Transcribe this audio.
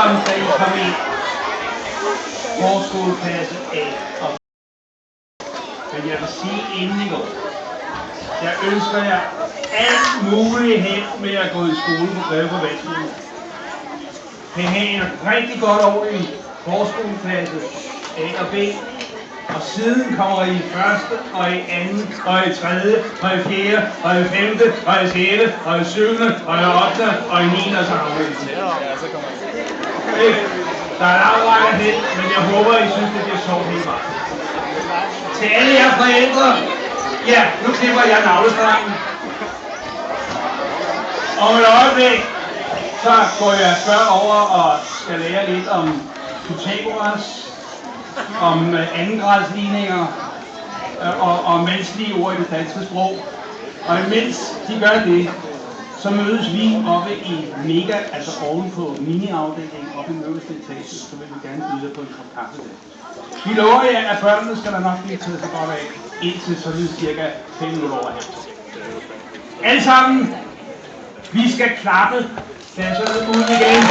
om, da I kom ind. Forskoleklasse A og B. Men jeg vil sige inden I går. Jeg ønsker jer alt muligt held med at gå i skole på Greve Privatskole. Kan have en rigtig godt år i forskoleklasse A og B. Og siden kommer I første, og i anden, og i tredje, og i fjerde, og i femte, og i sjette, og i syvende, og i ottende, og i niende, og så afvælgelsen. Der er en afrække hen, men jeg håber, I synes, det bliver sjovt helt meget. Til alle jer forældre, ja, nu klipper jeg navlestrengen. Om et øjeblik, så går jeg spørg over og skal lære lidt om Pythagoras, om andengradsligninger og om vanskelige ord i det danske sprog. Og imens de gør det, så mødes vi oppe i Mega, altså oven på mini-afdelingen oppe i den øverste etage, så vil vi gerne byde på en kop kaffe der. Vi lover jer, at børnene skal der nok blive taget så godt af, indtil sådan cirka 5 minutter over her. Alle sammen, vi skal klappe, da så ud igen.